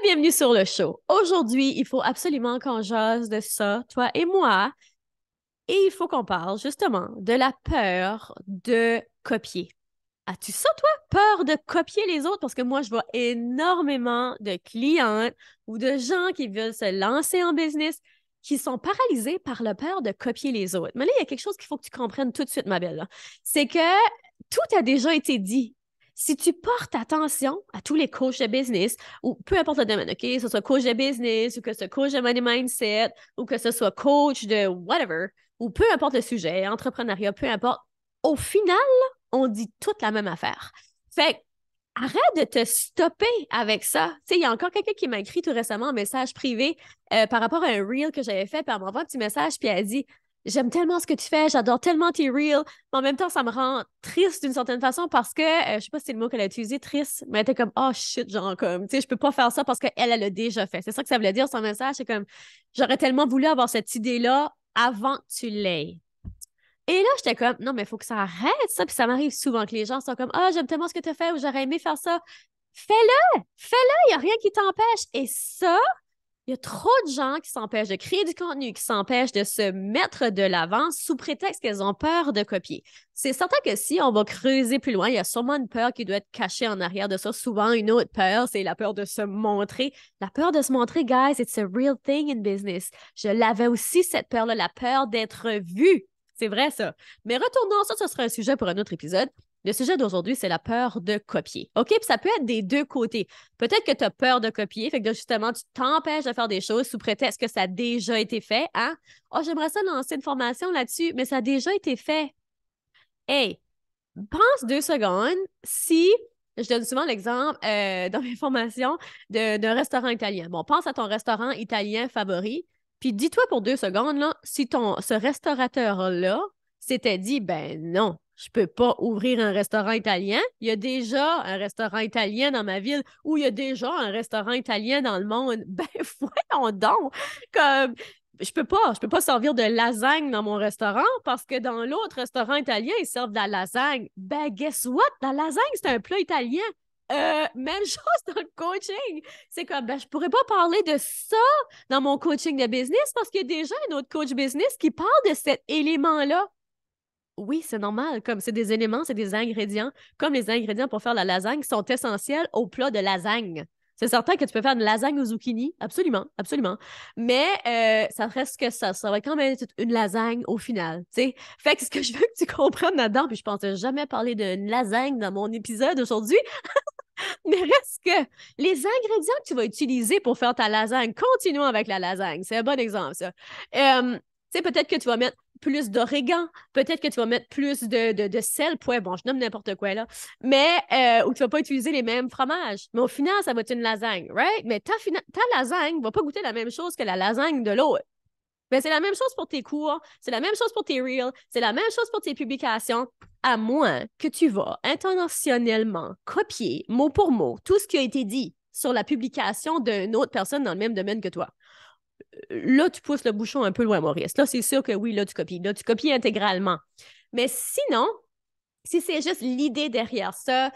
Bienvenue sur le show. Aujourd'hui, il faut absolument qu'on jase de ça, toi et moi, et il faut qu'on parle justement de la peur de copier. As-tu ça, toi? Peur de copier les autres? Parce que moi, je vois énormément de clientes ou de gens qui veulent se lancer en business qui sont paralysés par la peur de copier les autres. Mais là, il y a quelque chose qu'il faut que tu comprennes tout de suite, ma belle, là. C'est que tout a déjà été dit. Si tu portes attention à tous les coachs de business, ou peu importe le domaine, OK, que ce soit coach de business, ou que ce soit coach de money mindset, ou que ce soit coach de whatever, ou peu importe le sujet, entrepreneuriat, peu importe, au final, on dit toute la même affaire. Fait que, arrête de te stopper avec ça. Tu sais, il y a encore quelqu'un qui m'a écrit tout récemment un message privé par rapport à un reel que j'avais fait, puis elle m'envoie un petit message, puis elle a dit j'aime tellement ce que tu fais, j'adore tellement tes reels, mais en même temps, ça me rend triste d'une certaine façon parce que, je sais pas si c'est le mot qu'elle a utilisé, triste, mais elle était comme, oh shit, genre comme, tu sais, je peux pas faire ça parce qu'elle, elle l'a déjà fait. C'est ça que ça voulait dire, son message, c'est comme, j'aurais tellement voulu avoir cette idée-là avant que tu l'aies. Et là, j'étais comme, non, mais il faut que ça arrête ça. Puis ça m'arrive souvent que les gens sont comme, ah, j'aime tellement ce que tu as fait ou j'aurais aimé faire ça. Fais-le, fais-le, il n'y a rien qui t'empêche. Et ça, il y a trop de gens qui s'empêchent de créer du contenu, qui s'empêchent de se mettre de l'avant sous prétexte qu'elles ont peur de copier. C'est certain que si on va creuser plus loin, il y a sûrement une peur qui doit être cachée en arrière de ça. Souvent, une autre peur, c'est la peur de se montrer. La peur de se montrer, guys, it's a real thing in business. Je l'avais aussi, cette peur-là, la peur d'être vue. C'est vrai, ça. Mais retournons, ça, ce sera un sujet pour un autre épisode. Le sujet d'aujourd'hui, c'est la peur de copier. OK? Puis ça peut être des deux côtés. Peut-être que tu as peur de copier, fait que justement, tu t'empêches de faire des choses sous prétexte que ça a déjà été fait, hein? Oh, j'aimerais ça lancer une formation là-dessus, mais ça a déjà été fait. Hey, pense 2 secondes si, je donne souvent l'exemple dans mes formations d'un restaurant italien. Bon, pense à ton restaurant italien favori, puis dis-toi pour 2 secondes, là, si ce restaurateur-là s'était dit, ben non, je peux pas ouvrir un restaurant italien. Il y a déjà un restaurant italien dans ma ville ou il y a déjà un restaurant italien dans le monde. Ben voyons donc! Comme, je peux pas servir de lasagne dans mon restaurant parce que dans l'autre restaurant italien, ils servent de la lasagne. Ben, guess what? La lasagne, c'est un plat italien. Même chose dans le coaching. C'est comme, ben, je pourrais pas parler de ça dans mon coaching de business parce qu'il y a déjà un autre coach business qui parle de cet élément-là. Oui, c'est normal. Comme c'est des éléments, c'est des ingrédients. Comme les ingrédients pour faire la lasagne sont essentiels au plat de lasagne. C'est certain que tu peux faire une lasagne aux zucchini. Absolument, absolument. Mais ça reste que ça va quand même être une lasagne au final. T'sais. Fait que ce que je veux que tu comprennes là-dedans, puis je pensais jamais parler d'une lasagne dans mon épisode aujourd'hui, mais reste que les ingrédients que tu vas utiliser pour faire ta lasagne, continuons avec la lasagne. C'est un bon exemple, ça. Tu sais, peut-être que tu vas mettre plus d'origan, peut-être que tu vas mettre plus de sel, poivre, bon, je nomme n'importe quoi là, mais ou tu vas pas utiliser les mêmes fromages. Mais au final, ça va être une lasagne, right? Mais ta lasagne va pas goûter la même chose que la lasagne de l'autre. Mais c'est la même chose pour tes cours, c'est la même chose pour tes reels, c'est la même chose pour tes publications, à moins que tu vas intentionnellement copier mot pour mot tout ce qui a été dit sur la publication d'une autre personne dans le même domaine que toi. Là, tu pousses le bouchon un peu loin, Maurice. Là, c'est sûr que oui, là, tu copies. Là, tu copies intégralement. Mais sinon, si c'est juste l'idée derrière ça,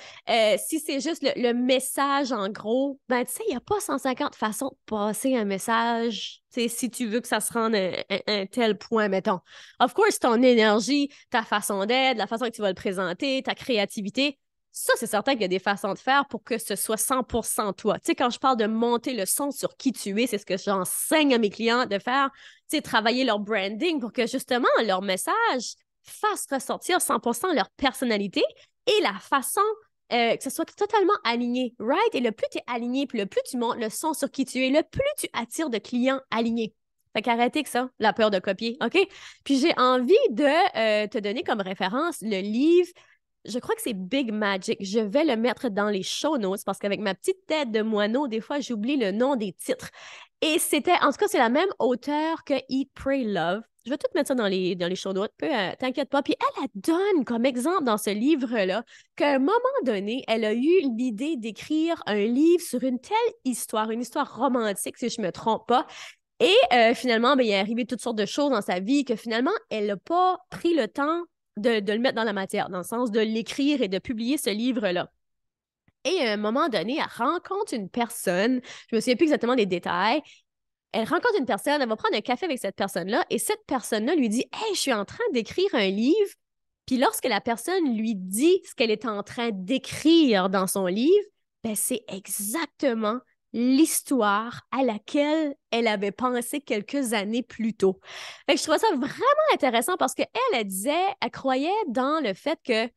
si c'est juste le message en gros, ben tu sais, il n'y a pas 150 façons de passer un message, tu sais, si tu veux que ça se rende à un tel point, mettons. Of course, ton énergie, ta façon d'être, la façon que tu vas le présenter, ta créativité, ça, c'est certain qu'il y a des façons de faire pour que ce soit 100% toi. Tu sais, quand je parle de monter le son sur qui tu es, c'est ce que j'enseigne à mes clients de faire, tu sais, travailler leur branding pour que justement leur message fasse ressortir 100% leur personnalité et la façon que ce soit totalement aligné, right? Et le plus tu es aligné, puis le plus tu montes le son sur qui tu es, le plus tu attires de clients alignés. Fait qu'arrêtez que ça, la peur de copier, OK? Puis j'ai envie de te donner comme référence le livre, je crois que c'est Big Magic. Je vais le mettre dans les show notes parce qu'avec ma petite tête de moineau, des fois, j'oublie le nom des titres. Et c'était, en tout cas, c'est la même auteure que Eat, Pray, Love. Je vais tout mettre ça dans les show notes, t'inquiète pas. Puis elle donne comme exemple dans ce livre-là qu'à un moment donné, elle a eu l'idée d'écrire un livre sur une telle histoire, une histoire romantique, si je ne me trompe pas. Et finalement, ben, il est arrivé toutes sortes de choses dans sa vie que finalement, elle n'a pas pris le temps de le mettre dans la matière, dans le sens de l'écrire et de publier ce livre-là. Et à un moment donné, elle rencontre une personne, je me souviens plus exactement des détails, elle rencontre une personne, elle va prendre un café avec cette personne-là et cette personne-là lui dit « Hey, je suis en train d'écrire un livre. » Puis lorsque la personne lui dit ce qu'elle est en train d'écrire dans son livre, ben c'est exactement l'histoire à laquelle elle avait pensé quelques années plus tôt. Fait que je trouvais ça vraiment intéressant parce qu'elle, elle disait, elle croyait dans le fait que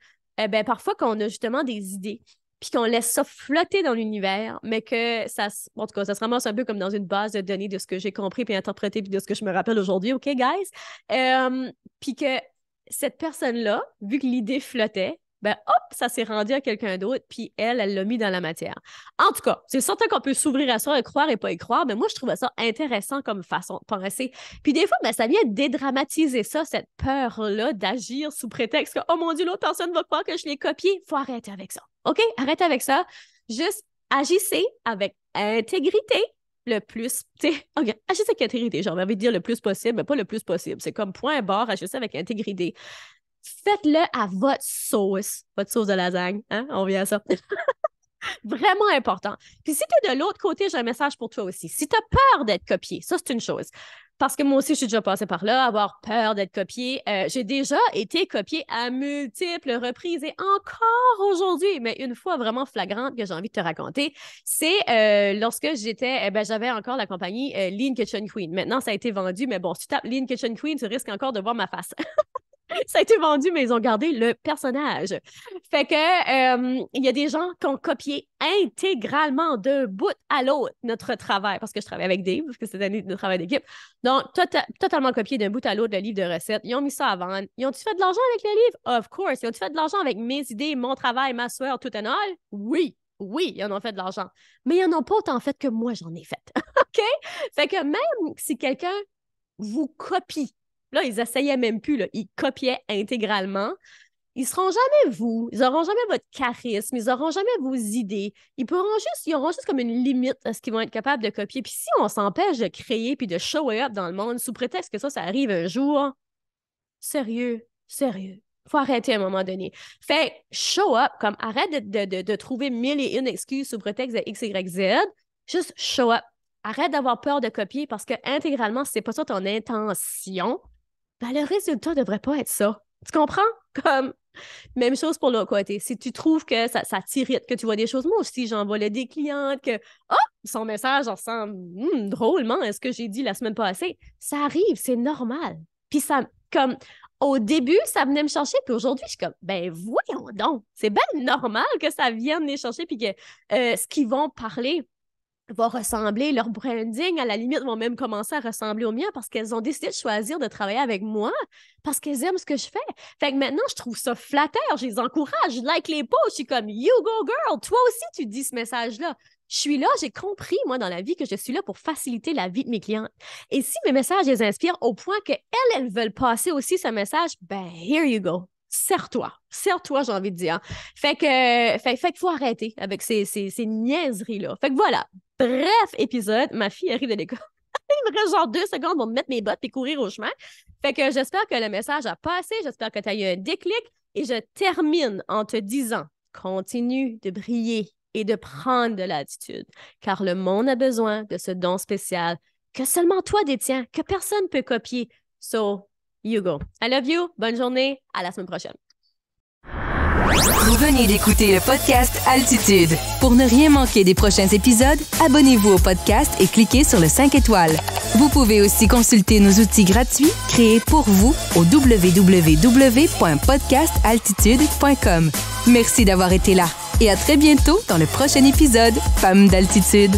parfois qu'on a justement des idées, puis qu'on laisse ça flotter dans l'univers, mais que ça, en tout cas, ça se ramasse un peu comme dans une base de données de ce que j'ai compris puis interprété puis de ce que je me rappelle aujourd'hui, OK, guys? Puis que cette personne-là, vu que l'idée flottait, ben hop, ça s'est rendu à quelqu'un d'autre, puis elle l'a mis dans la matière. En tout cas, c'est certain qu'on peut s'ouvrir à ça, et croire et pas y croire, mais moi, je trouvais ça intéressant comme façon de penser. Puis des fois, ben, ça vient dédramatiser ça, cette peur-là d'agir sous prétexte que « Oh mon Dieu, l'autre personne va croire que je l'ai copié. » Faut arrêter avec ça. OK? Arrêtez avec ça. Juste agissez avec intégrité le plus, tu sais, okay, agissez avec intégrité, j'ai envie de dire le plus possible, mais pas le plus possible. C'est comme point barre, agissez avec intégrité. Faites-le à votre sauce de lasagne, hein? On vient à ça. Vraiment important. Puis si tu es de l'autre côté, j'ai un message pour toi aussi. Si tu as peur d'être copié, ça, c'est une chose. Parce que moi aussi, je suis déjà passée par là, avoir peur d'être copié. J'ai déjà été copiée à multiples reprises et encore aujourd'hui, mais une fois vraiment flagrante que j'ai envie de te raconter, c'est lorsque j'avais encore la compagnie Lean Kitchen Queen. Maintenant, ça a été vendu, mais bon, si tu tapes Lean Kitchen Queen, tu risques encore de voir ma face. Ça a été vendu, mais ils ont gardé le personnage. Fait que il y a des gens qui ont copié intégralement d'un bout à l'autre notre travail, parce que je travaille avec Dave, parce que c'est une année de travail d'équipe. Donc, totalement copié d'un bout à l'autre le livre de recettes. Ils ont mis ça à vendre. Ils ont-tu fait de l'argent avec le livre? Of course. Ils ont-tu fait de l'argent avec mes idées, mon travail, ma sueur, tout en all? Oui. Oui, ils en ont fait de l'argent. Mais ils n'en ont pas autant fait que moi, j'en ai fait. OK? Fait que même si quelqu'un vous copie, là, ils essayaient même plus, là. Ils copiaient intégralement. Ils seront jamais vous. Ils n'auront jamais votre charisme. Ils n'auront jamais vos idées. Ils auront juste comme une limite à ce qu'ils vont être capables de copier. Puis si on s'empêche de créer puis de show up dans le monde sous prétexte que ça arrive un jour, sérieux. Faut arrêter à un moment donné. Fait show up, comme arrête de trouver 1001 excuses sous prétexte de X, Y, Z. Juste show up. Arrête d'avoir peur de copier parce que intégralement, si c'est pas ça ton intention, ben, le résultat ne devrait pas être ça. Tu comprends? Comme, même chose pour l'autre côté. Si tu trouves que ça t'irrite, que tu vois des choses, moi aussi, j'envoie des clientes que, son message ressemble drôlement à ce que j'ai dit la semaine passée. Ça arrive, c'est normal. Puis ça, comme, au début, ça venait me chercher, puis aujourd'hui, je suis comme, ben voyons donc, c'est bien normal que ça vienne me chercher, puis que ce qu'ils vont parler va ressembler, leur branding, à la limite, vont même commencer à ressembler au mien parce qu'elles ont décidé de choisir de travailler avec moi parce qu'elles aiment ce que je fais. Fait que maintenant, je trouve ça flatteur, je les encourage, je like les posts, je suis comme « You go girl! » Toi aussi, tu dis ce message-là. Je suis là, j'ai compris, moi, dans la vie, que je suis là pour faciliter la vie de mes clientes. Et si mes messages les inspirent au point qu'elles veulent passer aussi ce message, ben, here you go. Serre-toi, j'ai envie de dire. Fait qu'il faut arrêter avec ces niaiseries-là. Fait que voilà. Bref, épisode, ma fille arrive de l'école. Il me reste genre 2 secondes pour me mettre mes bottes et courir au chemin. Fait que j'espère que le message a passé, j'espère que tu as eu un déclic et je termine en te disant, continue de briller et de prendre de l'attitude, car le monde a besoin de ce don spécial que seulement toi détiens, que personne ne peut copier. So, you go. I love you. Bonne journée. À la semaine prochaine. Vous venez d'écouter le podcast Altitude. Pour ne rien manquer des prochains épisodes, abonnez-vous au podcast et cliquez sur le 5 étoiles. Vous pouvez aussi consulter nos outils gratuits créés pour vous au www.podcastaltitude.com. Merci d'avoir été là et à très bientôt dans le prochain épisode Femmes d'Altitude.